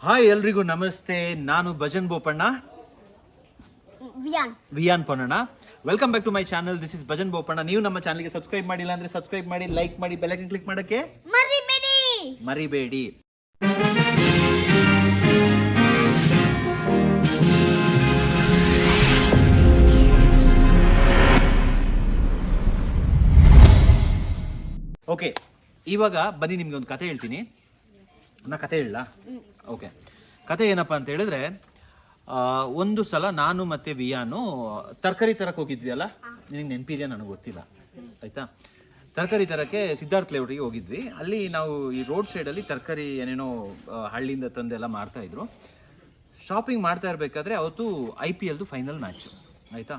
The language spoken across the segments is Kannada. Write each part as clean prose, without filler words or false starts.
ಹಾಯ್ ಎಲ್ರಿಗೂ ನಮಸ್ತೆ. ನಾನು Bhajan Boppanna, Viyan Ponnanna. Welcome back to my channel. This is Bhajan Boppanna. ನೀವು ನಮ್ಮ ಚಾನಲ್ಗೆ ಸಬ್ಸ್ಕ್ರೈಬ್ ಮಾಡಿಲ್ಲ ಅಂದ್ರೆ ಸಬ್ಸ್ಕ್ರೈಬ್ ಮಾಡಿ, ಲೈಕ್ ಮಾಡಿ, ಬೆಲ್ ಐಕಾನ್ ಕ್ಲಿಕ್ ಮಾಡಕ್ಕೆ ಮರಿಬೇಡಿ. ಓಕೆ, ಇವಾಗ ಬನ್ನಿ ನಿಮ್ಗೆ ಒಂದು ಕತೆ ಹೇಳ್ತೀನಿ. ನಾ ಕತೆ ಹೇಳ. ಓಕೆ, ಕತೆ ಏನಪ್ಪಾ ಅಂತ ಹೇಳಿದ್ರೆ, ಒಂದು ಸಲ ನಾನು ಮತ್ತೆ ವಿಯಾನು ತರಕಾರಿ ತರಕ್ಕೆ ಹೋಗಿದ್ವಿ ಅಲ್ಲ, ನಿನಗೆ ನೆನಪಿದೆಯಾ ನನಗೆ ಗೊತ್ತಿಲ್ಲ, ಆಯ್ತಾ? ತರಕಾರಿ ತರಕ್ಕೆ ಸಿದ್ಧಾರ್ಥ ಲೇಔಟಿಗೆ ಹೋಗಿದ್ವಿ. ಅಲ್ಲಿ ನಾವು ಈ ರೋಡ್ ಸೈಡಲ್ಲಿ ತರಕಾರಿ ಏನೇನೋ ಹಳ್ಳಿಯಿಂದ ತಂದೆಲ್ಲ ಮಾರ್ತಾ ಇದ್ರು. ಶಾಪಿಂಗ್ ಮಾಡ್ತಾ ಇರಬೇಕಾದ್ರೆ ಅವತ್ತು IPLದು ಫೈನಲ್ ಮ್ಯಾಚ್, ಆಯ್ತಾ?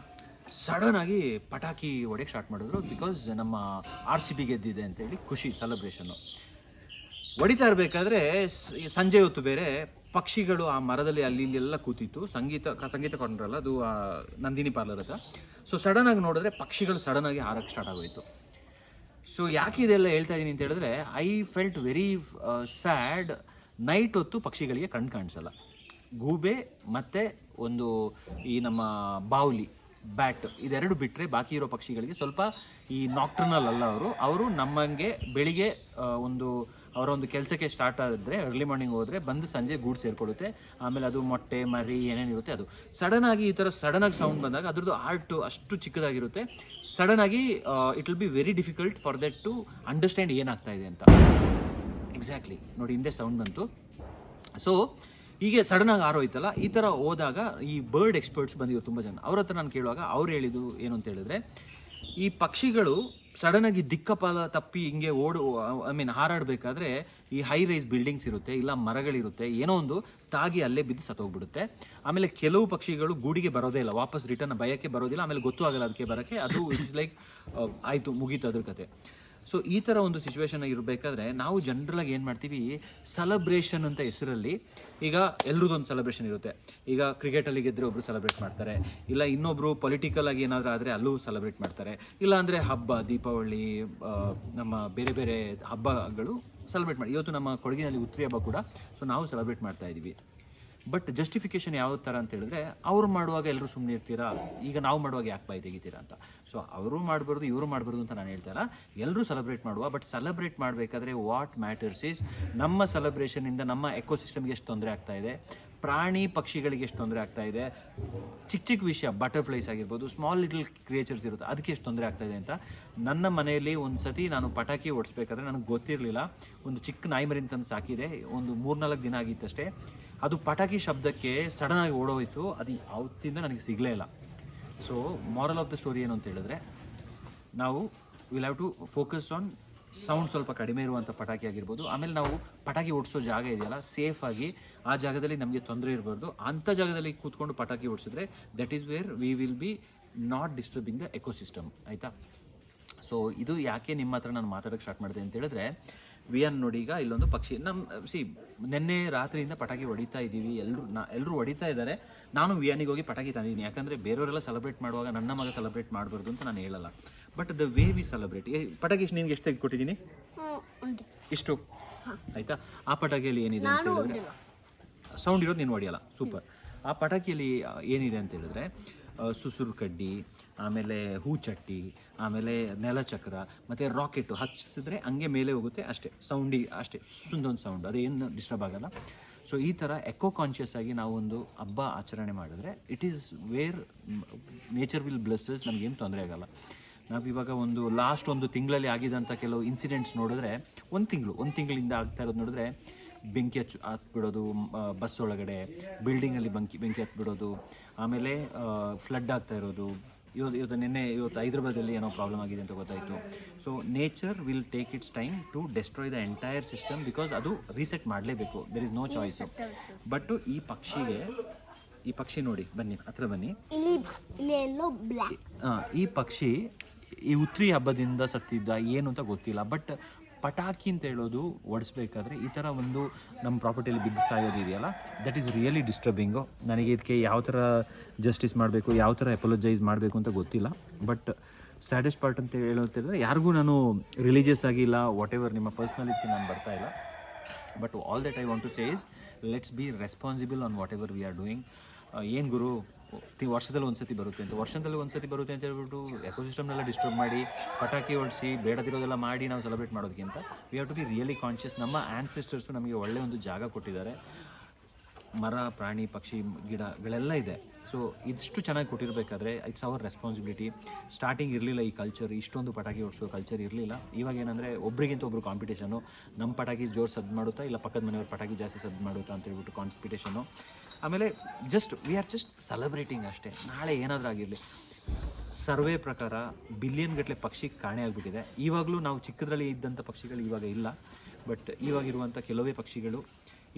ಸಡನ್ ಆಗಿ ಪಟಾಕಿ ಹೊಡೆಯಕ್ಕೆ ಸ್ಟಾರ್ಟ್ ಮಾಡಿದ್ರು. ಬಿಕಾಸ್ ನಮ್ಮ RCB ಗೆದ್ದಿದೆ ಅಂತೇಳಿ ಖುಷಿ, ಸೆಲೆಬ್ರೇಷನ್ನು. ಹೊಡಿತಾ ಇರಬೇಕಾದ್ರೆ ಸಂಜೆ ಹೊತ್ತು ಬೇರೆ ಪಕ್ಷಿಗಳು ಆ ಮರದಲ್ಲಿ ಅಲ್ಲಿ ಇಲ್ಲೆಲ್ಲ ಕೂತಿತ್ತು. ಸಂಗೀತ ಕೊಂಡ್ರಲ್ಲ, ಅದು ನಂದಿನಿ ಪಾರ್ಲರ್ ಹತ್ರ. ಸೊ ಸಡನ್ ಆಗಿ ನೋಡಿದ್ರೆ ಪಕ್ಷಿಗಳು ಸಡನ್ ಆಗಿ ಹಾರಕ್ಕೆ ಸ್ಟಾರ್ಟ್ ಆಗೋಯ್ತು. ಸೊ ಯಾಕೆ ಇದೆಲ್ಲ ಹೇಳ್ತಾ ಇದ್ದೀನಿ ಅಂತ ಹೇಳಿದ್ರೆ, I felt very sad. Night ಹೊತ್ತು ಪಕ್ಷಿಗಳಿಗೆ ಕಣ್ಣು ಕಾಣಿಸಲ್ಲ. ಗೂಬೆ ಮತ್ತು ಒಂದು ಈ ನಮ್ಮ ಬಾವುಲಿ, ಬ್ಯಾಟ್, ಇದೆರಡು ಬಿಟ್ಟರೆ ಬಾಕಿ ಇರೋ ಪಕ್ಷಿಗಳಿಗೆ ಸ್ವಲ್ಪ ಈ ನಾಕ್ಟರ್ನಲ್ ಅಲ್ಲ. ಅವರು ನಮ್ಮಂಗೆ ಬೆಳಿಗ್ಗೆ ಅವರ ಒಂದು ಕೆಲಸಕ್ಕೆ ಸ್ಟಾರ್ಟ್ ಆದರೆ ಅರ್ಲಿ ಮಾರ್ನಿಂಗ್ ಹೋದರೆ ಬಂದು ಸಂಜೆ ಗೂಡು ಸೇರಿಕೊಳ್ಳುತ್ತೆ. ಆಮೇಲೆ ಅದು ಮೊಟ್ಟೆ ಮರಿ ಏನೇನಿರುತ್ತೆ ಅದು ಸಡನ್ ಆಗಿ ಈ ಥರ ಸಡನ್ ಆಗಿ ಸೌಂಡ್ ಬಂದಾಗ ಅದ್ರದ್ದು ಆರ್ಟ್ ಅಷ್ಟು ಚಿಕ್ಕದಾಗಿರುತ್ತೆ. ಸಡನ್ ಆಗಿ it will be very difficult for that to understand ಏನಾಗ್ತಾ ಇದೆ ಅಂತ. ಎಕ್ಸಾಕ್ಟ್ಲಿ ನೋಡಿ, ಹಿಂದೆ ಸೌಂಡ್ ಬಂತು. ಸೊ ಹೀಗೆ ಸಡನ್ ಆಗಿ ಆರೋಯ್ತಲ್ಲ. ಈ ಥರ ಹೋದಾಗ ಈ ಬರ್ಡ್ ಎಕ್ಸ್ಪರ್ಟ್ಸ್ ಬಂದಿದ್ರು ತುಂಬ ಜನ. ಅವ್ರ ಹತ್ರ ನಾನು ಕೇಳುವಾಗ ಅವ್ರು ಹೇಳಿದ್ದು ಏನು ಅಂತ ಹೇಳಿದ್ರೆ, ಈ ಪಕ್ಷಿಗಳು ಸಡನ್ ಆಗಿ ದಿಕ್ಕಪಾಲ ತಪ್ಪಿ ಹಿಂಗೆ ಹಾರಾಡಬೇಕಾದ್ರೆ ಈ ಹೈ ರೈಸ್ ಬಿಲ್ಡಿಂಗ್ಸ್ ಇರುತ್ತೆ, ಇಲ್ಲ ಮರಗಳಿರುತ್ತೆ, ಏನೋ ಒಂದು ತಾಗಿ ಅಲ್ಲೇ ಬಿದ್ದು ಸತ್ತೋಗ್ಬಿಡುತ್ತೆ. ಆಮೇಲೆ ಕೆಲವು ಪಕ್ಷಿಗಳು ಗೂಡಿಗೆ ಬರೋದೇ ಇಲ್ಲ, ವಾಪಸ್ ರಿಟರ್ನ್ ಭಯಕ್ಕೆ ಬರೋದಿಲ್ಲ, ಆಮೇಲೆ ಗೊತ್ತೂ ಆಗಲ್ಲ ಅದಕ್ಕೆ ಬರೋಕ್ಕೆ. ಅದು ಇಟ್ಸ್ ಲೈಕ್ ಆಯಿತು, ಮುಗೀತು ಅದ್ರ ಕತೆ. ಸೊ ಈ ಥರ ಒಂದು ಸಿಚುವೇಶನ್ ಇರಬೇಕಾದ್ರೆ ನಾವು ಜನರಲಾಗಿ ಏನು ಮಾಡ್ತೀವಿ, ಸೆಲೆಬ್ರೇಷನ್ ಅಂತ ಹೆಸರಲ್ಲಿ, ಈಗ ಎಲ್ರದ್ದೊಂದು ಸೆಲೆಬ್ರೇಷನ್ ಇರುತ್ತೆ. ಈಗ ಕ್ರಿಕೆಟಲ್ಲಿ ಗೆದ್ದರೆ ಒಬ್ಬರು ಸೆಲೆಬ್ರೇಟ್ ಮಾಡ್ತಾರೆ, ಇಲ್ಲ ಇನ್ನೊಬ್ಬರು ಪೊಲಿಟಿಕಲ್ ಆಗಿ ಏನಾದರೂ ಆದರೆ ಅಲ್ಲೂ ಸೆಲೆಬ್ರೇಟ್ ಮಾಡ್ತಾರೆ, ಇಲ್ಲ ಅಂದರೆ ಹಬ್ಬ, ದೀಪಾವಳಿ, ನಮ್ಮ ಬೇರೆ ಬೇರೆ ಹಬ್ಬಗಳು ಸೆಲೆಬ್ರೇಟ್ ಮಾಡಿ. ಇವತ್ತು ನಮ್ಮ ಕೊಡಗಿನಲ್ಲಿ ಉತ್ರಿ ಹಬ್ಬ ಕೂಡ, ಸೊ ನಾವು ಸೆಲೆಬ್ರೇಟ್ ಮಾಡ್ತಾ ಇದ್ದೀವಿ. ಬಟ್ ಜಸ್ಟಿಫಿಕೇಶನ್ ಯಾವ ಥರ ಅಂತ ಹೇಳಿದ್ರೆ, ಅವ್ರು ಮಾಡುವಾಗ ಎಲ್ಲರೂ ಸುಮ್ಮನೆ ಇರ್ತೀರಾ, ಈಗ ನಾವು ಮಾಡುವಾಗ ಯಾಕೆ ಬಾಯಿ ತೆಗಿತೀರಾ ಅಂತ. ಸೊ ಅವರು ಮಾಡಬಾರ್ದು, ಇವರು ಮಾಡಬಾರ್ದು ಅಂತ ನಾನು ಹೇಳ್ತಾ ಇಲ್ಲ, ಎಲ್ಲರೂ ಸೆಲೆಬ್ರೇಟ್ ಮಾಡುವ. ಬಟ್ ಸೆಲೆಬ್ರೇಟ್ ಮಾಡಬೇಕಾದ್ರೆ ವಾಟ್ ಮ್ಯಾಟರ್ಸ್ ಈಸ್ ನಮ್ಮ ಸೆಲೆಬ್ರೇಷನಿಂದ ನಮ್ಮ ಎಕೋಸಿಸ್ಟಮ್ಗೆ ಎಷ್ಟು ತೊಂದರೆ ಆಗ್ತಾ ಇದೆ, ಪ್ರಾಣಿ ಪಕ್ಷಿಗಳಿಗೆ ಎಷ್ಟು ತೊಂದರೆ ಆಗ್ತಾ ಇದೆ, ಚಿಕ್ಕ ಚಿಕ್ಕ ವಿಷಯ, ಬಟರ್ಫ್ಲೈಸ್ ಆಗಿರ್ಬೋದು, ಸ್ಮಾಲ್ ಲಿಟಲ್ ಕ್ರಿಯೇಚರ್ಸ್ ಇರುತ್ತೆ, ಅದಕ್ಕೆ ಎಷ್ಟು ತೊಂದರೆ ಆಗ್ತಾ ಇದೆ ಅಂತ. ನನ್ನ ಮನೆಯಲ್ಲಿ ಒಂದು ಸತಿ ನಾನು ಪಟಾಕಿ ಓಡಿಸ್ಬೇಕಾದ್ರೆ ನನಗೆ ಗೊತ್ತಿರಲಿಲ್ಲ, ಒಂದು ಚಿಕ್ಕ ನಾಯಿ ಮರಿ ತಂದು ಸಾಕಿದೆ. ಒಂದು 3-4 ದಿನ ಆಗಿತ್ತಷ್ಟೇ. ಅದು ಪಟಾಕಿ ಶಬ್ದಕ್ಕೆ ಸಡನ್ ಆಗಿ ಓಡೋಯ್ತು. ಅದು ಯಾವತ್ತಿಂದ ನನಗೆ ಸಿಗಲೇ ಇಲ್ಲ. So moral of the story ಏನು ಅಂತ ಹೇಳಿದ್ರೆ, ನಾವು will have to focus on sound ಸ್ವಲ್ಪ ಕಡಿಮೆ ಇರುವಂಥ ಪಟಾಕಿ ಆಗಿರ್ಬೋದು. ಆಮೇಲೆ ನಾವು ಪಟಾಕಿ ಓಡಿಸೋ ಜಾಗ ಇದೆಯಲ್ಲ, ಸೇಫಾಗಿ ಆ ಜಾಗದಲ್ಲಿ ನಮಗೆ ತೊಂದರೆ ಇರಬಾರ್ದು. ಅಂಥ ಜಾಗದಲ್ಲಿ ಕೂತ್ಕೊಂಡು ಪಟಾಕಿ ಓಡಿಸಿದ್ರೆ that is where we will be not disturbing the ecosystem, ಆಯಿತಾ? ಸೊ ಇದು ಯಾಕೆ ನಿಮ್ಮ ಹತ್ರ ನಾನು ಮಾತಾಡೋಕ್ಕೆ ಸ್ಟಾರ್ಟ್ ಮಾಡಿದೆ ಅಂತ ಹೇಳಿದ್ರೆ, ವಿಯನ್ ನೋಡಿ, ಈಗ ಇಲ್ಲೊಂದು ಪಕ್ಷಿ ನಿನ್ನೆ ರಾತ್ರಿಯಿಂದ ಪಟಾಕಿ ಹೊಡಿತಾ ಇದ್ದೀವಿ, ಎಲ್ಲರೂ ಹೊಡಿತಾ ಇದ್ದಾರೆ. ನಾನು ವಿಯಾನಿಗೆ ಹೋಗಿ ಪಟಾಕಿ ತಂದಿದ್ದೀನಿ, ಯಾಕಂದರೆ ಬೇರೆಯವರೆಲ್ಲ ಸೆಲೆಬ್ರೇಟ್ ಮಾಡುವಾಗ ನನ್ನ ಮಗ ಸೆಲೆಬ್ರೇಟ್ ಮಾಡಬಾರ್ದು ಅಂತ ನಾನು ಹೇಳಲ್ಲ. But the way we celebrate, ಪಟಾಕಿ ನಿನ್ಗೆ ಎಷ್ಟು ತೆಗೆದುಕೊಟ್ಟಿದ್ದೀನಿ, ಇಷ್ಟು, ಆಯಿತಾ? ಆ ಪಟಾಕಿಯಲ್ಲಿ ಏನಿದೆ ಅಂತ ಹೇಳಿದ್ರೆ, ಸೌಂಡ್ ಇರೋದು ನೀನು ಹೊಡಿಯಲ್ಲ, ಸೂಪರ್. ಆ ಪಟಾಕಿಯಲ್ಲಿ ಏನಿದೆ ಅಂತ ಹೇಳಿದ್ರೆ, ಸುಸುರು ಕಡ್ಡಿ, ಆಮೇಲೆ ಹೂಚಟ್ಟಿ, ಆಮೇಲೆ ನೆಲಚಕ್ರ, ಮತ್ತು ರಾಕೆಟು ಹಚ್ಚಿಸಿದ್ರೆ ಹಂಗೆ ಮೇಲೆ ಹೋಗುತ್ತೆ, ಅಷ್ಟೇ ಅಷ್ಟೇ ಸುಂದೊಂದು ಸೌಂಡ್, ಅದೇನು ಡಿಸ್ಟರ್ಬ್ ಆಗಲ್ಲ. ಸೊ ಈ ಥರ ಎಕೋ ಕಾನ್ಷಿಯಸ್ ಆಗಿ ನಾವು ಒಂದು ಹಬ್ಬ ಆಚರಣೆ ಮಾಡಿದ್ರೆ it is where nature will blesses, ನಮಗೇನು ತೊಂದರೆ ಆಗಲ್ಲ. ನಾವಿವಾಗ ಲಾಸ್ಟ್ ಒಂದು ತಿಂಗಳಲ್ಲಿ ಆಗಿದಂಥ ಕೆಲವು ಇನ್ಸಿಡೆಂಟ್ಸ್ ನೋಡಿದ್ರೆ, ಒಂದು ತಿಂಗಳಿಂದ ಆಗ್ತಾ ಇರೋದು ನೋಡಿದ್ರೆ, ಬೆಂಕಿ ಹತ್ಬಿಡೋದು, ಬಸ್ ಒಳಗಡೆ ಬಿಲ್ಡಿಂಗಲ್ಲಿ ಬೆಂಕಿ ಹತ್ಬಿಡೋದು, ಆಮೇಲೆ ಫ್ಲಡ್ ಆಗ್ತಾ ಇರೋದು. ಇವತ್ತು ಹೈದ್ರಾಬಾದಲ್ಲಿ ಏನೋ ಪ್ರಾಬ್ಲಮ್ ಆಗಿದೆ ಅಂತ ಗೊತ್ತಾಯಿತು. So nature will take its time to destroy the entire system, because ಅದು ರೀಸೆಟ್ ಮಾಡಲೇಬೇಕು, there is no choice. But ಈ ಪಕ್ಷಿ ನೋಡಿ, ಬನ್ನಿ ಹತ್ರ ಬನ್ನಿ. ಈ ಪಕ್ಷಿ ಈ ಉತ್ರಿ ಹಬ್ಬದಿಂದ ಸತ್ತಿದ್ದ ಏನು ಅಂತ ಗೊತ್ತಿಲ್ಲ. ಬಟ್ ಪಟಾಕಿ ಅಂತ ಹೇಳೋದು ಓಡಿಸ್ಬೇಕಾದ್ರೆ ಈ ಥರ ನಮ್ಮ ಪ್ರಾಪರ್ಟಿಯಲ್ಲಿ ಬಿದ್ದು ಸಾಯೋದಿದೆಯಲ್ಲ, ದಟ್ ಈಸ್ ರಿಯಲಿ ಡಿಸ್ಟರ್ಬಿಂಗು. ನನಗೆ ಇದಕ್ಕೆ ಯಾವ ಥರ ಜಸ್ಟಿಸ್ ಮಾಡಬೇಕು, ಯಾವ ಥರ ಅಪೋಲಜೈಸ್ ಮಾಡಬೇಕು ಅಂತ ಗೊತ್ತಿಲ್ಲ. ಬಟ್ ಸ್ಯಾಡೆಸ್ಟ್ ಪಾರ್ಟ್ ಅಂತ ಹೇಳೋತಿದ್ರೆ, ಯಾರಿಗೂ ನಾನು ರಿಲಿಜಿಯಸ್ ಆಗಿಲ್ಲ, ವಾಟ್ ಎವರ್ ನಿಮ್ಮ ಪರ್ಸ್ನಾಲಿಟಿ ನಾನು ಬರ್ತಾ ಇಲ್ಲ. But all that I want to say is let's be responsible on whatever we are doing. ಏನು ಗುರು ವರ್ಷದಲ್ಲಿ ಒಂದ್ಸತಿ ಬರುತ್ತೆ ಅಂತ, ವರ್ಷದಲ್ಲಿ ಒಂದ್ಸತಿ ಬರುತ್ತೆ ಅಂತ ಹೇಳ್ಬಿಟ್ಟು ಎಕೋಸಿಸ್ಟಮ್ನೆಲ್ಲ ಡಿಸ್ಟರ್ಬ್ ಮಾಡಿ ಪಟಾಕಿ ಹೊಡಿಸಿ ಬೇಡದಿರೋದೆಲ್ಲ ಮಾಡಿ ನಾವು ಸೆಲೆಬ್ರೇಟ್ ಮಾಡೋದಕ್ಕಿಂತ we have to be really conscious. ನಮ್ಮ ಆ್ಯನ್ಸೆಸ್ಟರ್ಸು ನಮಗೆ ಒಳ್ಳೆ ಒಂದು ಜಾಗ ಕೊಟ್ಟಿದ್ದಾರೆ, ಮರ ಪ್ರಾಣಿ ಪಕ್ಷಿ ಗಿಡಗಳೆಲ್ಲ ಇದೆ. ಸೊ ಇದಿಷ್ಟು ಚೆನ್ನಾಗಿ ಕೊಟ್ಟಿರಬೇಕಾದ್ರೆ ಇಟ್ಸ್ ಅವರ್ ರೆಸ್ಪಾನ್ಸಿಬಿಲಿಟಿ. ಸ್ಟಾರ್ಟಿಂಗ್ ಇರಲಿಲ್ಲ ಈ ಕಲ್ಚರ್, ಇಷ್ಟೊಂದು ಪಟಾಕಿ ಹೊಡಿಸೋ ಕಲ್ಚರ್ ಇರಲಿಲ್ಲ. ಇವಾಗ ಏನಂದರೆ ಒಬ್ರಿಗಿಂತ ಒಬ್ರು ಕಾಂಪಿಟೇಷನು, ನಮ್ಮ ಪಟಾಕಿ ಜೋರು ಸದ್ದು ಮಾಡುತ್ತಾ ಇಲ್ಲ ಪಕ್ಕದ ಮನೆಯವ್ರ ಪಟಾಕಿ ಜಾಸ್ತಿ ಸದ್ದು ಮಾಡುತ್ತಾ ಅಂತ ಹೇಳ್ಬಿಟ್ಟು ಕಾಂಪಿಟೇಷನು. ಆಮೇಲೆ ವಿ ಆರ್ ಜಸ್ಟ್ ಸೆಲೆಬ್ರೇಟಿಂಗ್ ಅಷ್ಟೇ. ನಾಳೆ ಏನಾದರೂ ಆಗಿರಲಿ. ಸರ್ವೆ ಪ್ರಕಾರ ಬಿಲಿಯನ್ ಗಟ್ಟಲೆ ಪಕ್ಷಿ ಕಾಣೆ ಆಗಿಬಿಟ್ಟಿದೆ. ಇವಾಗಲೂ ನಾವು ಚಿಕ್ಕದ್ರಲ್ಲಿ ಇದ್ದಂಥ ಪಕ್ಷಿಗಳು ಇವಾಗ ಇಲ್ಲ, ಬಟ್ ಇವಾಗಿರುವಂಥ ಕೆಲವೇ ಪಕ್ಷಿಗಳು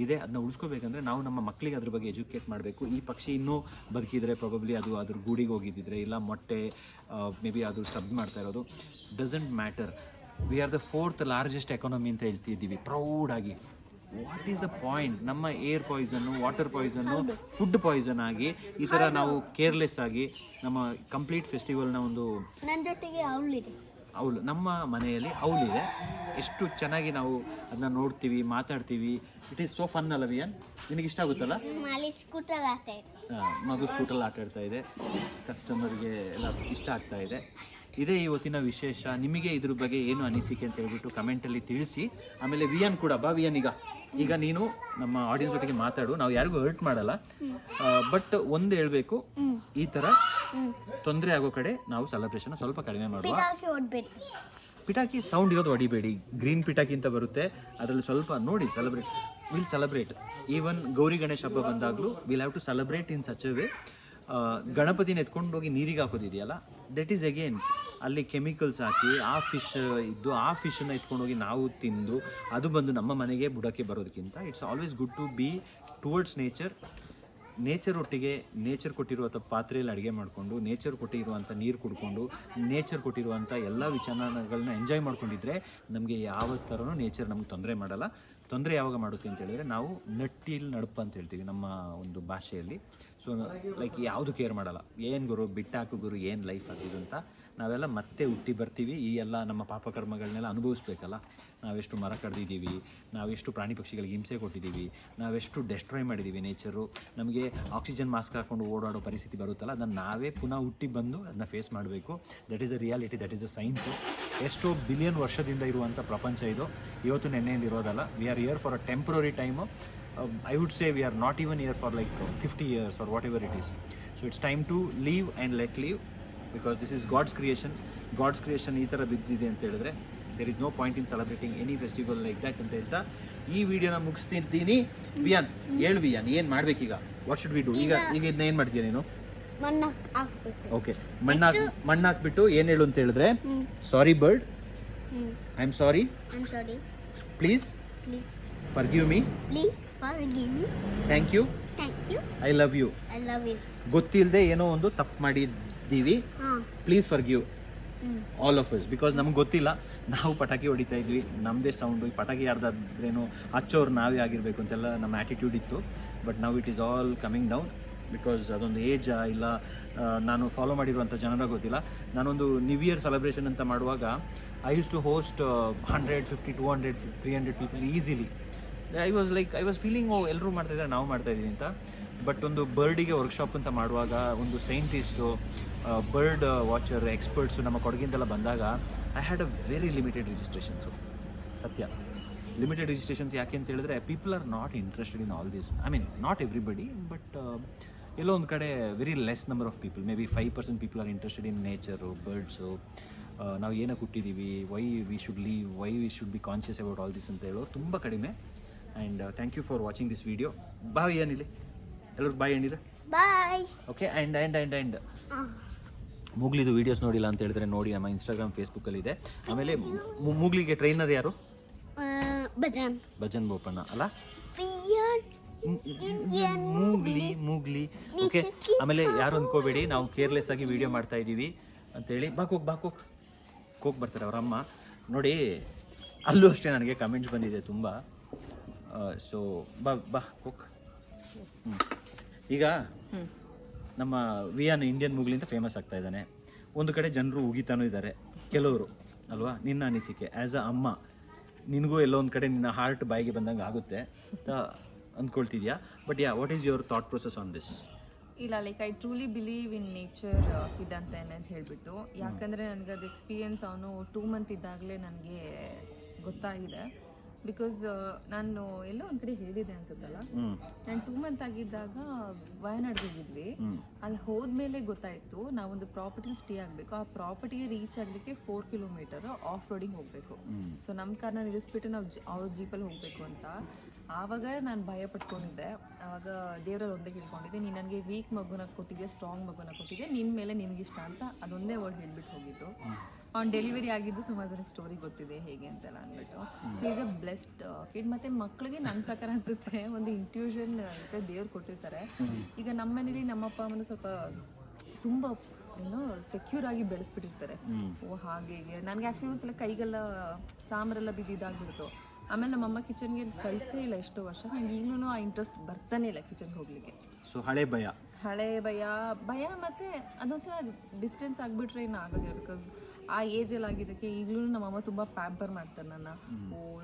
ಇದೆ. ಅದನ್ನ ಉಳಿಸ್ಕೋಬೇಕಂದ್ರೆ ನಾವು ನಮ್ಮ ಮಕ್ಕಳಿಗೆ ಅದ್ರ ಬಗ್ಗೆ ಎಜುಕೇಟ್ ಮಾಡಬೇಕು. ಈ ಪಕ್ಷಿ ಇನ್ನೂ ಬದುಕಿದ್ರೆ ಪ್ರಾಬಬ್ಲಿ ಅದು ಅದ್ರ ಗೂಡಿಗೆ ಹೋಗಿದ್ದಿದ್ರೆ ಇಲ್ಲ ಮೊಟ್ಟೆ ಮೇ ಬಿ ಅದು ಸಬ್ ಮಾಡ್ತಾ ಇರೋದು doesn't matter. We are the 4th largest economy ಅಂತ ಹೇಳ್ತಿದ್ದೀವಿ ಪ್ರೌಡಾಗಿ. What is the point? ನಮ್ಮ ಏರ್ ಪಾಯ್ಸನ್ನು, ವಾಟರ್ ಪಾಯ್ಸನ್ನು, ಫುಡ್ ಪಾಯ್ಸನ್ ಆಗಿ ಈ ಥರ ನಾವು ಕೇರ್ಲೆಸ್ ಆಗಿ ನಮ್ಮ ಕಂಪ್ಲೀಟ್ ಫೆಸ್ಟಿವಲ್ನ ಒಂದು ನನ್ನ ಜೊತೆಗೆ ಔಲ್ ನಮ್ಮ ಮನೆಯಲ್ಲಿ ಔಲಿದೆ. ಎಷ್ಟು ಚೆನ್ನಾಗಿ ನಾವು ಅದನ್ನ ನೋಡ್ತೀವಿ, ಮಾತಾಡ್ತೀವಿ. ಇಟ್ ಈಸ್ ಸೋ ಫನ್ ಅಲ್ಲ ವಿಯನ್? ನಿನಗೆ ಇಷ್ಟ ಆಗುತ್ತಲ್ಲ? ಸ್ಕೂಟರ್ ಮಗು ಸ್ಕೂಟರ್ ಆಟ ಆಡ್ತಾ ಇದೆ, ಕಸ್ಟಮರ್ಗೆ ಎಲ್ಲ ಇಷ್ಟ ಆಗ್ತಾ ಇದೆ. ಇದೇ ಇವತ್ತಿನ ವಿಶೇಷ. ನಿಮಗೆ ಇದ್ರ ಬಗ್ಗೆ ಏನು ಅನಿಸಿಕೆ ಅಂತ ಹೇಳ್ಬಿಟ್ಟು ಕಮೆಂಟಲ್ಲಿ ತಿಳಿಸಿ. ಆಮೇಲೆ ವಿಯನ್ ಕೂಡ ಬಾ ವಿಯನ್, ಈಗ ನೀನು ನಮ್ಮ ಆಡಿಯನ್ಸ್ ಜೊತೆಗೆ ಮಾತಾಡು. ನಾವು ಯಾರಿಗೂ ಹರ್ಟ್ ಮಾಡಲ್ಲ, ಬಟ್ ಒಂದು ಹೇಳ್ಬೇಕು, ಈ ಥರ ತೊಂದರೆ ಆಗೋ ಕಡೆ ನಾವು ಸೆಲೆಬ್ರೇಷನ್ ಸ್ವಲ್ಪ ಕಡಿಮೆ ಮಾಡುವ. ಪಿಟಾಕಿ ಸೌಂಡ್ ಇರೋದು ಹೊಡಿಬೇಡಿ. ಗ್ರೀನ್ ಪಿಟಾಕಿ ಅಂತ ಬರುತ್ತೆ, ಅದರಲ್ಲಿ ಸ್ವಲ್ಪ ನೋಡಿ will celebrate. Even Gauri Ganesha ಹಬ್ಬ ಬಂದಾಗಲೂ will have to celebrate in such a way. ಗಣಪತಿನ ಎತ್ಕೊಂಡು ಹೋಗಿ ನೀರಿಗೆ ಹಾಕೋದಿದೆಯಲ್ಲ, ದಟ್ ಈಸ್ ಅಗೇನ್ ಅಲ್ಲಿ ಕೆಮಿಕಲ್ಸ್ ಹಾಕಿ ಆ ಫಿಶನ್ನು ಎತ್ಕೊಂಡೋಗಿ ನಾವು ತಿಂದು ಅದು ಬಂದು ನಮ್ಮ ಮನೆಗೆ ಬುಡಕ್ಕೆ ಬರೋದಕ್ಕಿಂತ it's always good to be towards nature ಒಟ್ಟಿಗೆ. ನೇಚರ್ ಕೊಟ್ಟಿರುವಂಥ ಪಾತ್ರೆಯಲ್ಲಿ ಅಡುಗೆ ಮಾಡಿಕೊಂಡು, ನೇಚರ್ ಕೊಟ್ಟಿರುವಂಥ ನೀರು ಕುಡ್ಕೊಂಡು, ನೇಚರ್ ಕೊಟ್ಟಿರುವಂಥ ಎಲ್ಲ ವಿಚಾರಗಳನ್ನ ಎಂಜಾಯ್ ಮಾಡ್ಕೊಂಡಿದ್ರೆ ನಮಗೆ ಯಾವ ಥರನೂ ನೇಚರ್ ನಮ್ಗೆ ತೊಂದರೆ ಮಾಡಲ್ಲ. ತೊಂದರೆ ಯಾವಾಗ ಮಾಡುತ್ತೆ ಅಂತ ಹೇಳಿದ್ರೆ ನಾವು ನಟ್ಟಿಲ್ ನಡಪ ಅಂತ ಹೇಳ್ತೀವಿ ನಮ್ಮ ಒಂದು ಭಾಷೆಯಲ್ಲಿ. ಸೊ ಲೈಕ್ ಯಾವುದು ಕೇರ್ ಮಾಡಲ್ಲ, ಏನು ಗುರು ಬಿಟ್ಟಾಕು ಗುರು, ಏನು ಲೈಫ್ ಆಗಿದ್ದು ಅಂತ. ನಾವೆಲ್ಲ ಮತ್ತೆ ಹುಟ್ಟಿ ಬರ್ತೀವಿ, ಈ ಎಲ್ಲ ನಮ್ಮ ಪಾಪಕರ್ಮಗಳನ್ನೆಲ್ಲ ಅನುಭವಿಸ್ಬೇಕಲ್ಲ. ನಾವೆಷ್ಟು ಮರ ಕಡ್ದಿದ್ದೀವಿ, ನಾವೆಷ್ಟು ಪ್ರಾಣಿ ಪಕ್ಷಿಗಳಿಗೆ ಹಿಂಸೆ ಕೊಟ್ಟಿದ್ದೀವಿ, ನಾವೆಷ್ಟು ಡೆಸ್ಟ್ರಾಯ್ ಮಾಡಿದ್ದೀವಿ ನೇಚರು. ನಮಗೆ ಆಕ್ಸಿಜನ್ ಮಾಸ್ಕ್ ಹಾಕ್ಕೊಂಡು ಓಡಾಡೋ ಪರಿಸ್ಥಿತಿ ಬರುತ್ತಲ್ಲ, ಅದನ್ನು ನಾವೇ ಪುನಃ ಹುಟ್ಟಿ ಬಂದು ಅದನ್ನ ಫೇಸ್ ಮಾಡಬೇಕು. That is a reality, that is a science. ಎಷ್ಟೋ ಬಿಲಿಯನ್ ವರ್ಷದಿಂದ ಇರುವಂಥ ಪ್ರಪಂಚ ಇದು, ಇವತ್ತು ನೆನ್ನೆಯಿಂದ ಇರೋದಲ್ಲ. We are here for a temporary time. I would say we are not even here for like 50 years or whatever it is. So it's time to live and let live, because this is God's creation. God's creation ಈ ಥರ ಬಿದ್ದಿದೆ ಅಂತ ಹೇಳಿದ್ರೆ there is no point in celebrating any festival like that ಅಂತ ಹೇಳ್ತಾ ಈ ವಿಡಿಯೋನ ಮುಗಿಸ್ತಿದ್ದೀನಿ. ವಿಯಾನ್ ಹೇಳು, ವಿಯಾನ್ ಏನು ಮಾಡ್ಬೇಕೀಗ? What should we do? ಈಗ ಇದನ್ನ ಏನು ಮಾಡ್ತೀಯ ನೀನು? ಓಕೆ, ಮಣ್ಣು ಹಾಕ್ಬಿಟ್ಟು ಏನು ಹೇಳು ಅಂತ ಹೇಳಿದ್ರೆ, sorry bird, I am sorry, please forgive me, thank you, I love you. ಗೊತ್ತಿಲ್ಲದೆ ಏನೋ ಒಂದು ತಪ್ಪು ಮಾಡಿದ್ದೀವಿ, please forgive all of us. Because ನಮ್ಗೆ ಗೊತ್ತಿಲ್ಲ, ನಾವು ಪಟಾಕಿ ಹೊಡಿತಾ ಇದ್ವಿ, ನಮ್ಮದೇ ಸೌಂಡು. ಈ ಪಟಾಕಿ ಯಾರ್ದಾದ್ರೇನು ಹಚ್ಚೋರು ನಾವೇ ಆಗಿರಬೇಕು ಅಂತೆಲ್ಲ ನಮ್ಮ ಆ್ಯಟಿಟ್ಯೂಡ್ ಇತ್ತು. ಬಟ್ ನಾವು it is all coming down. Because ಅದೊಂದು ಏಜ್ ಇಲ್ಲ, ನಾನು ಫಾಲೋ ಮಾಡಿರುವಂಥ ಜನರ ಗೊತ್ತಿಲ್ಲ. ನಾನೊಂದು ನ್ಯೂ ಇಯರ್ ಸೆಲೆಬ್ರೇಷನ್ ಅಂತ ಮಾಡುವಾಗ I use to host 150, 200, 300 people easily. I was feeling ಎಲ್ಲರೂ ಮಾಡ್ತಾಯಿದ್ದಾರೆ, ನಾವು ಮಾಡ್ತಾಯಿದ್ದೀವಿ ಅಂತ. ಬಟ್ ಒಂದು ಬರ್ಡಿಗೆ ವರ್ಕ್ಶಾಪ್ ಅಂತ ಮಾಡುವಾಗ ಒಂದು ಸೈಂಟಿಸ್ಟು, ಬರ್ಡ್ ವಾಚರ್ ಎಕ್ಸ್ಪರ್ಟ್ಸು ನಮ್ಮ ಕೊಡಗಿಂದೆಲ್ಲ ಬಂದಾಗ I had a very limited registrations. ಸತ್ಯ, ಲಿಮಿಟೆಡ್ ರಿಜಿಸ್ಟ್ರೇಷನ್ಸ್. ಯಾಕೆ ಅಂತ ಹೇಳಿದ್ರೆ people are not interested in all this. I mean not everybody, but ಎಲ್ಲೋ ಒಂದು ಕಡೆ very less number of people, maybe 5% people are interested in nature, birds. ನಾವು ಏನಕ್ಕೆ ಹುಟ್ಟಿದ್ದೀವಿ, why we should live, why we should be conscious about all this ಅಂತ ಹೇಳೋ ತುಂಬ ಕಡಿಮೆ. And thank you for watching this video. ಬಾಯ್ ಏನಿಲ್ಲ, ಎಲ್ಲರೂ ಬಾಯ್ ಏನಿದೆ, ಬಾಯ್. ಓಕೆ, ಆ್ಯಂಡ್ ಮೂಗ್ಲಿದು ವೀಡಿಯೋಸ್ ನೋಡಿಲ್ಲ ಅಂತ ಹೇಳಿದ್ರೆ ನೋಡಿ, ನಮ್ಮ ಇನ್ಸ್ಟಾಗ್ರಾಮ್, ಫೇಸ್ಬುಕ್ಕಲ್ಲಿದೆ. ಆಮೇಲೆ ಮೂಗ್ಲಿಗೆ ಟ್ರೈನರ್ ಯಾರು? ಭಜನ್ ಬೋಪಣ್ಣ ಅಲ್ಲ, ಮೂಗ್ಲಿ. ಓಕೆ, ಆಮೇಲೆ ಯಾರು ಅಂದ್ಕೋಬೇಡಿ, ನಾವು ಕೇರ್ಲೆಸ್ ಆಗಿ ವಿಡಿಯೋ ಮಾಡ್ತಾ ಇದ್ದೀವಿ ಅಂತೇಳಿ. ಕೋಕ್ ಬರ್ತಾರೆ ಅವ್ರ ಅಮ್ಮ ನೋಡಿ. ಅಲ್ಲೂ ಅಷ್ಟೇ ನನಗೆ ಕಮೆಂಟ್ಸ್ ಬಂದಿದೆ ತುಂಬ. ಸೊ ಬಾ ಕೋಕ್. ಈಗ ನಮ್ಮ ವಿಯಾನ್ ಇಂಡಿಯನ್ ಮೂಗ್ಲಿ ಅಂತ ಫೇಮಸ್ ಆಗ್ತಾ ಇದ್ದಾನೆ. ಒಂದು ಕಡೆ ಜನರು ಉಗಿತಾನೂ ಇದ್ದಾರೆ ಕೆಲವರು, ಅಲ್ವಾ? ನಿನ್ನ ಅನಿಸಿಕೆ ಆ್ಯಸ್ ಅ ಅಮ್ಮ, ನಿನಗೂ ಎಲ್ಲೋ ಒಂದು ಕಡೆ ನಿನ್ನ ಹಾರ್ಟ್ ಬಾಯಿಗೆ ಬಂದಂಗೆ ಆಗುತ್ತೆ. ಅಂದ್ಕೊಳ್ತಿದ್ಯಾ. But what is your thought process on this? ಇಲ್ಲ, like I truly believe in nature kid ಅಂತ ಹೇಳ್ಬಿಟ್ಟು, ಯಾಕಂದರೆ ನನಗೆ ಅದು ಎಕ್ಸ್ಪೀರಿಯನ್ಸ್ ಅವನು 2 ಮಂತ್ ಇದ್ದಾಗಲೇ ನನಗೆ ಗೊತ್ತಾಗಿದೆ. ಬಿಕಾಸ್ ನಾನು ಎಲ್ಲೋ ಒಂದು ಕಡೆ ಹೇಳಿದೆ ಅನ್ಸುತ್ತಲ್ಲ, ನಾನು 2 ಮಂತ್ ಆಗಿದ್ದಾಗ ವಯನಾಡ್ಗೆ ಹೋಗಿದ್ವಿ. ಅಲ್ಲಿ ಹೋದ್ಮೇಲೆ ಗೊತ್ತಾಯಿತು ನಾವೊಂದು ಪ್ರಾಪರ್ಟಿಲಿ ಸ್ಟೇ ಆಗಬೇಕು. ಆ ಪ್ರಾಪರ್ಟಿಗೆ ರೀಚ್ ಆಗಲಿಕ್ಕೆ 4 ಕಿಲೋಮೀಟರ್ ಆಫ್ ರೋಡಿಂಗ್ ಹೋಗಬೇಕು. ಸೊ ನಮ್ಮ ಕಾರ್ನ ನಿಲ್ಲಿಸ್ಬಿಟ್ಟು ನಾವು ಅವ್ರ ಜೀಪಲ್ಲಿ ಹೋಗಬೇಕು ಅಂತ. ಆವಾಗ ನಾನು ಭಯ ಪಟ್ಕೊಂಡಿದ್ದೆ. ಆವಾಗ ದೇವರಲ್ಲಿ ಒಂದೇ ಕೇಳ್ಕೊಂಡಿದ್ದೆ, ನೀನು ನನಗೆ ವೀಕ್ ಮಗುನ ಕೊಟ್ಟಿದ್ದೆ, ಸ್ಟ್ರಾಂಗ್ ಮಗುನ ಕೊಟ್ಟಿದ್ದೆ, ನಿನ್ನ ಮೇಲೆ ನಿನಗಿಷ್ಟ ಅಂತ ಅದೊಂದೇ ವರ್ಡ್ ಹೇಳ್ಬಿಟ್ಟು ಹೋಗಿದ್ದು. ಅವ್ನು ಡೆಲಿವರಿ ಆಗಿದ್ದು ಸುಮಾರು ಜನಕ್ಕೆ ಸ್ಟೋರಿ ಗೊತ್ತಿದೆ ಹೇಗೆ ಅಂತೆಲ್ಲ ಅಂದ್ಬಿಟ್ಟು. So is a blessed kid. ಮತ್ತು ಮಕ್ಕಳಿಗೆ ನನ್ನ ಪ್ರಕಾರ ಅನಿಸುತ್ತೆ ಒಂದು ಇಂಟ್ಯೂಷನ್ ಅಂತ ದೇವ್ರು ಕೊಟ್ಟಿರ್ತಾರೆ. ಈಗ ನಮ್ಮ ಮನೇಲಿ ನಮ್ಮ ಅಪ್ಪ ಅಮ್ಮನೂ ಸ್ವಲ್ಪ ತುಂಬ ಸೆಕ್ಯೂರ್ ಆಗಿ ಬೆಳೆಸ್ಬಿಟ್ಟಿರ್ತಾರೆ. ಓ ಹಾಗೆ ನನಗೆ ಆ್ಯಕ್ಚುಲಿ ಒಂದ್ಸಲ ಕೈಗೆಲ್ಲ ಸಾಂಬಾರೆಲ್ಲ ಬಿದ್ದಿದ್ದಾಗ್ಬಿಡ್ತು. ಆಮೇಲೆ ನಮ್ಮಮ್ಮ ಕಿಚನ್ಗೆ ಕಳಿಸೇ ಇಲ್ಲ ಎಷ್ಟೋ ವರ್ಷ. ನಂಗೆ ಈಗಲೂ ಆ ಇಂಟ್ರೆಸ್ಟ್ ಬರ್ತಾನೆ ಇಲ್ಲ ಕಿಚನ್ಗೆ ಹೋಗಲಿಕ್ಕೆ. ಸೊ ಹಳೆ ಭಯ ಮತ್ತು ಅದೊಂದ್ಸಲ ಡಿಸ್ಟೆನ್ಸ್ ಆಗಿಬಿಟ್ರೆ ಏನು ಆಗೋದಿಲ್ಲ. ಬಿಕಾಸ್ ಆ ಏಜಲ್ಲಿ ಆಗಿದ್ದಕ್ಕೆ ಈಗಲೂ ನಮ್ಮಮ್ಮ ತುಂಬ ಪ್ಯಾಂಪರ್ ಮಾಡ್ತಾರೆ ನನ್ನ.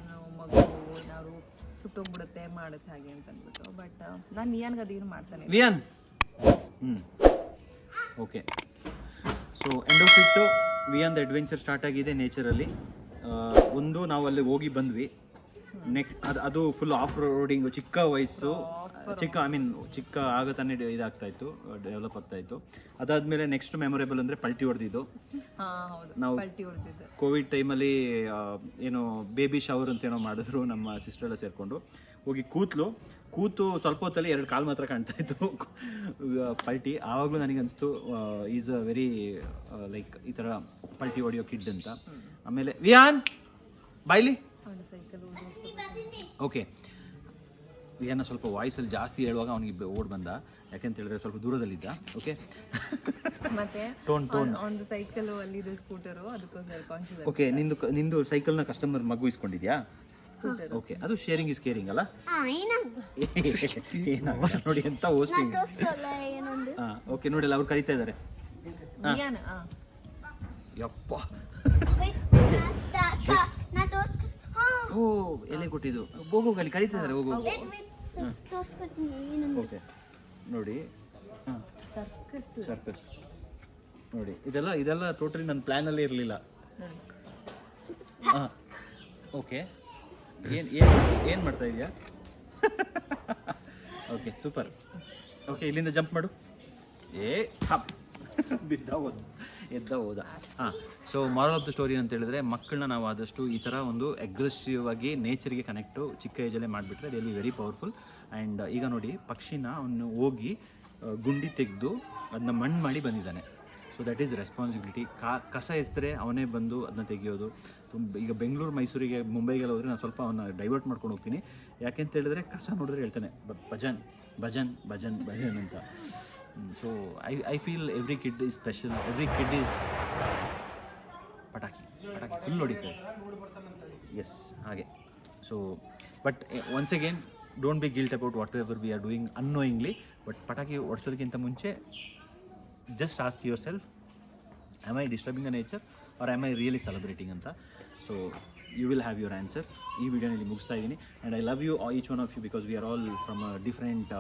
ನಾವು ಮಗು ಏನಾದ್ರು ಸುಟ್ಟೋಗ್ಬಿಡುತ್ತೆ ಮಾಡುತ್ತೆ ಹಾಗೆ ಅಂತ ಅಂದ್ಬಿಟ್ಟು. ಬಟ್ ನಾನು ವಿಯಾನ್ಗೆ ಅದೇನು ಮಾಡ್ತಾನೆ. ವಿಯಾನ್ ಓಕೆ. ಸೊ ಎಂಡ್ ಆಫ್ ಇಟ್ಟು ವಿಯಾನ್ದು ಅಡ್ವೆಂಚರ್ ಸ್ಟಾರ್ಟ್ ಆಗಿದೆ ನೇಚರಲ್ಲಿ. ಒಂದು ನಾವು ಅಲ್ಲಿ ಹೋಗಿ ಬಂದ್ವಿ. ನೆಕ್ಸ್ಟ್ ಅದು ಫುಲ್ ಆಫ್ ರೋಡಿಂಗ್, ಚಿಕ್ಕ ವಯಸ್ಸು, ಚಿಕ್ಕ ಆಗ ತಾನೇ ಇದಾಗ್ತಾ ಇತ್ತು, ಡೆವಲಪ್ ಆಗ್ತಾ ಇತ್ತು. ಅದಾದ್ಮೇಲೆ ನೆಕ್ಸ್ಟ್ ಮೆಮೊರೇಬಲ್ ಅಂದರೆ ಪಲ್ಟಿ ಹೊಡೆದಿದ್ದು. ನಾವು ಕೋವಿಡ್ ಟೈಮಲ್ಲಿ ಏನೋ ಬೇಬಿ ಶವರ್ ಅಂತ ಏನೋ ಮಾಡಿದ್ರು, ನಮ್ಮ ಸಿಸ್ಟರ್ ಎಲ್ಲ ಸೇರಿಕೊಂಡು ಹೋಗಿ ಕೂತು ಸ್ವಲ್ಪ ಹೊತ್ತಲ್ಲಿ 2 ಕಾಲು ಮಾತ್ರ ಕಾಣ್ತಾ ಇತ್ತು ಪಲ್ಟಿ. ಆವಾಗಲೂ ನನಗೆ ಅನಿಸ್ತು ಈಸ್ ಅ ವೆರಿ ಲೈಕ್ ಈ ಥರ ಪಲ್ಟಿ ಹೊಡೆಯೋ ಕಿಡ್ ಅಂತ. ಆಮೇಲೆ ವಿಯಾನ್ ಬಾಯ್ಲಿ ಓಕೆ. ವಿಯಾನ ಸ್ವಲ್ಪ ವಾಯ್ಸಲ್ಲಿ ಜಾಸ್ತಿ ಹೇಳುವಾಗ ಅವನಿಗೆ ಓಡ್ ಬಂದ, ಯಾಕೆಂತ ಹೇಳಿದ್ರೆ ಸ್ವಲ್ಪ ದೂರದಲ್ಲಿದ್ದ. ಓಕೆ ಮತ್ತೆ ಟೋನ್ ಒಂದು ಸೈಕಲ್ ಅಲ್ಲಿ ಸ್ಕೂಟರು, ಅದಕ್ಕೋಸ್ಕರ ಕಾನ್ಶಿಯಸ್. ಓಕೆ, ನಿಂದು ಸೈಕಲ್ನ ಕಸ್ಟಮರ್ ಮಗು ಇಸ್ಕೊಂಡಿದ್ಯಾ? ಓಕೆ, ಅದು ಶೇರಿಂಗ್ ಇಸ್ ಕೇರಿಂಗ್ ಅಲ್ಲ? ನೋಡಿ ಎಂತ ಹೋಸ್ಟಿಂಗ್. ಓಕೆ, ನೋಡಿ ಅವ್ರು ಕರೀತಾ ಇದ್ದಾರೆ. ಯಪ್ಪ ಓ ಎಲೆ ಕೊಟ್ಟಿದ್ದು. ಹೋಗು ಅಲ್ಲಿ ಕರೀತಾ ಇದ್ದಾರೆ, ಹೋಗು. ಓಕೆ ನೋಡಿ, ಸರ್ಕಸ್ ನೋಡಿ, ಇದೆಲ್ಲ ಟೋಟಲಿ ನನ್ನ ಪ್ಲ್ಯಾನಲ್ಲೇ ಇರಲಿಲ್ಲ. ಹಾಂ ಓಕೆ, ಏನು ಮಾಡ್ತಾ ಇದೆಯಾ? Okay super. ಓಕೆ, ಇಲ್ಲಿಂದ ಜಂಪ್ ಮಾಡು. ಎದ್ದ ಹೋದ. ಹಾಂ, so moral of the story ಅಂತ ಹೇಳಿದ್ರೆ, ಮಕ್ಕಳನ್ನ ನಾವು ಆದಷ್ಟು ಈ ಥರ ಒಂದು ಅಗ್ರೆಸಿವ್ ಆಗಿ ನೇಚರ್ಗೆ ಕನೆಕ್ಟು ಚಿಕ್ಕ ಏಜಲ್ಲೇ ಮಾಡಿಬಿಟ್ರೆ ರಿಯಲಿ ವೆರಿ ಪವರ್ಫುಲ್. ಆ್ಯಂಡ್ ಈಗ ನೋಡಿ, ಪಕ್ಷಿನ ಅವನು ಹೋಗಿ ಗುಂಡಿ ತೆಗೆದು ಅದನ್ನ ಮಣ್ಣು ಮಾಡಿ ಬಂದಿದ್ದಾನೆ. So that is responsibility. ಕಸ ಎಸಿದ್ರೆ ಅವನೇ ಬಂದು ಅದನ್ನ ತೆಗೆಯೋದು. ಈಗ ಬೆಂಗಳೂರು, ಮೈಸೂರಿಗೆ, ಮುಂಬೈಗೆಲ್ಲ ಹೋದರೆ ನಾನು ಸ್ವಲ್ಪ ಅವನ್ನ ಡೈವರ್ಟ್ ಮಾಡ್ಕೊಂಡು ಹೋಗ್ತೀನಿ. ಯಾಕೆಂತ ಹೇಳಿದ್ರೆ ಕಸ ನೋಡಿದ್ರೆ ಹೇಳ್ತಾನೆ ಭಜನ್ ಭಜನ್ ಭಜನ್ ಭಜನ್ ಅಂತ. So I feel every kid is special. Every kid is ಪಟಾಕಿ ಫುಲ್ ಹೊಡಿತಾರೆ. ಎಸ್ ಹಾಗೆ. So but once again, don't be guilt about whatever we are doing annoyingly. But ಪಟಾಕಿ ಹೊಡ್ಸೋದಕ್ಕಿಂತ ಮುಂಚೆ just ask yourself, am I disturbing the nature or am I really celebrating ಅಂತ. So you will have your answer. ಈ ವಿಡಿಯೋನಲ್ಲಿ ಮುಗಿಸ್ತಾ ಇದ್ದೀನಿ. And I love you each one of you, because we are all from different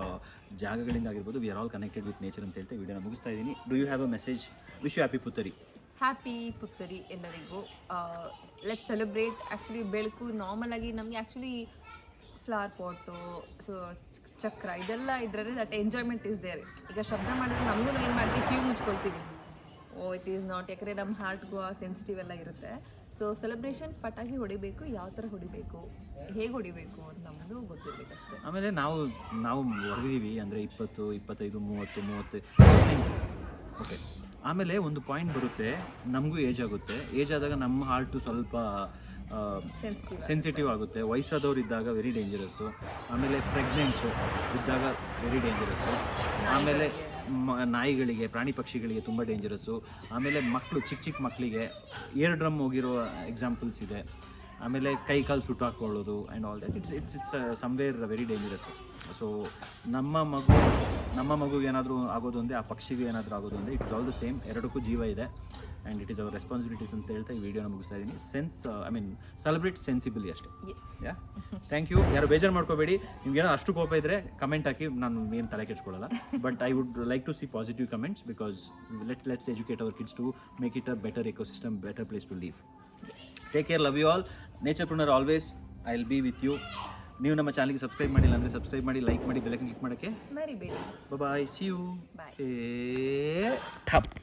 ಜಾಗಗಳಿಂದ ಆಗಿರ್ಬೋದು, we are all connected with nature ಅಂತ ಹೇಳ್ತಾ ವಿಡಿಯೋನ ಮುಗಿಸ್ತಾ ಇದ್ದೀನಿ. Do you have a message? Wish you happy Puttari. Happy Puttari ಎಲ್ಲರಿಗೂ. Let celebrate. ಆ್ಯಕ್ಚುಲಿ ಬೆಳಕು ನಾರ್ಮಲ್ ಆಗಿ ನಮಗೆ ಆ್ಯಕ್ಚುಲಿ ಫ್ಲವರ್ ಪಾಟು, ಸೊ ಚಕ್ರ ಇದೆಲ್ಲ ಇದರಲ್ಲಿ ದಟ್ ಎಂಜಾಯ್ಮೆಂಟ್ ಇಸ್ ದೇರ್. ಈಗ ಶಬ್ದ ಮಾಡಿದ್ರೆ ನಮಗೂ ಏನು ಮಾಡ್ತೀವಿ, ಕ್ಯೂ ಮುಚ್ಕೊಳ್ತೀವಿ. ಇಟ್ ಈಸ್ ನಾಟ್, ಯಾಕಂದರೆ ನಮ್ಮ ಹಾರ್ಟ್ಗೂ ಆ ಸೆನ್ಸಿಟಿವ್ ಎಲ್ಲ ಇರುತ್ತೆ. ಸೊ ಸೆಲೆಬ್ರೇಷನ್, ಪಟಾಕಿ ಹೊಡಿಬೇಕು, ಯಾವ ಥರ ಹೊಡಿಬೇಕು, ಹೇಗೆ ಹೊಡಿಬೇಕು ಅಂತ ನಮ್ಮದು ಗೊತ್ತಿರಬೇಕು ಅಷ್ಟೇ. ಆಮೇಲೆ ನಾವು ಹೊಡೆದಿದ್ದೀವಿ ಅಂದರೆ 20, 25, 30 ಓಕೆ. ಆಮೇಲೆ ಒಂದು ಪಾಯಿಂಟ್ ಬರುತ್ತೆ, ನಮಗೂ ಏಜ್ ಆಗುತ್ತೆ. ಏಜ್ ಆದಾಗ ನಮ್ಮ ಹಾರ್ಟು ಸ್ವಲ್ಪ ಸೆನ್ಸಿಟಿವ್ ಆಗುತ್ತೆ. ವಯಸ್ಸಾದವ್ರು ಇದ್ದಾಗ ವೆರಿ ಡೇಂಜರಸ್ಸು. ಆಮೇಲೆ ಪ್ರೆಗ್ನೆಂಟ್ಸು ಇದ್ದಾಗ ವೆರಿ ಡೇಂಜರಸ್ಸು. ಆಮೇಲೆ ನಾಯಿಗಳಿಗೆ, ಪ್ರಾಣಿ ಪಕ್ಷಿಗಳಿಗೆ ತುಂಬ ಡೇಂಜರಸ್ಸು. ಆಮೇಲೆ ಮಕ್ಕಳು, ಚಿಕ್ಕ ಮಕ್ಕಳಿಗೆ ಏರ್ ಡ್ರಮ್ ಹೋಗಿರೋ ಎಕ್ಸಾಂಪಲ್ಸ್ ಇದೆ. ಆಮೇಲೆ ಕೈ ಕಾಲು ಸುಟ್ಟು ಹಾಕ್ಕೊಳ್ಳೋದು and all that, it's somewhere very dangerous. So ನಮ್ಮ ಮಗುಗೆ ಏನಾದರೂ ಆಗೋದು ಅಂದರೆ, ಆ ಪಕ್ಷಿಗೆ ಏನಾದರೂ ಆಗೋದು ಅಂದರೆ, ಇಟ್ಸ್ ಆಲ್ ದ ಸೇಮ್. ಎರಡಕ್ಕೂ ಜೀವ ಇದೆ. And it is our responsibilities ಅಂತ ಹೇಳ್ತಾ ಈ ವಿಡಿಯೋನ ಮುಗಿಸ್ತಾ ಇದ್ದೀನಿ. ಸೆಲೆಬ್ರೇಟ್ ಸೆನ್ಸಿಬಲಿ ಅಷ್ಟೇ. ಯಾ, ಥ್ಯಾಂಕ್ ಯು. ಯಾರು ಬೇಜಾರು ಮಾಡ್ಕೋಬೇಡಿ. ನಿಮ್ಗೆ ಏನೋ ಅಷ್ಟು ಕೋಪ ಇದ್ದರೆ ಕಮೆಂಟ್ ಹಾಕಿ, ನಾನು ಏನು ತಲೆ ಕೆಡ್ಸ್ಕೊಳ್ಳಲ್ಲ. But I would like to see positive comments because let's educate our kids to make it a better ecosystem, better place to live. Take care, love you all. Naturepreneur always, I will be with you. ನೀವು ನಮ್ಮ ಚಾನಲ್ಗೆ ಸಬ್ಸ್ಕ್ರೈಬ್ ಮಾಡಿಲ್ಲ ಅಂದರೆ ಸಬ್ಸ್ಕ್ರೈಬ್ ಮಾಡಿ, ಲೈಕ್ ಮಾಡಿ, ಬೆಲ್ ಐಕಾನ್ ಕ್ಲಿಕ್ ಮಾಡೋಕ್ಕೆ ಮರಿಬೇಡಿ. ಬಾಯ್, ಸಿ ಯು. ಬಾಯ್. ಠಪ್.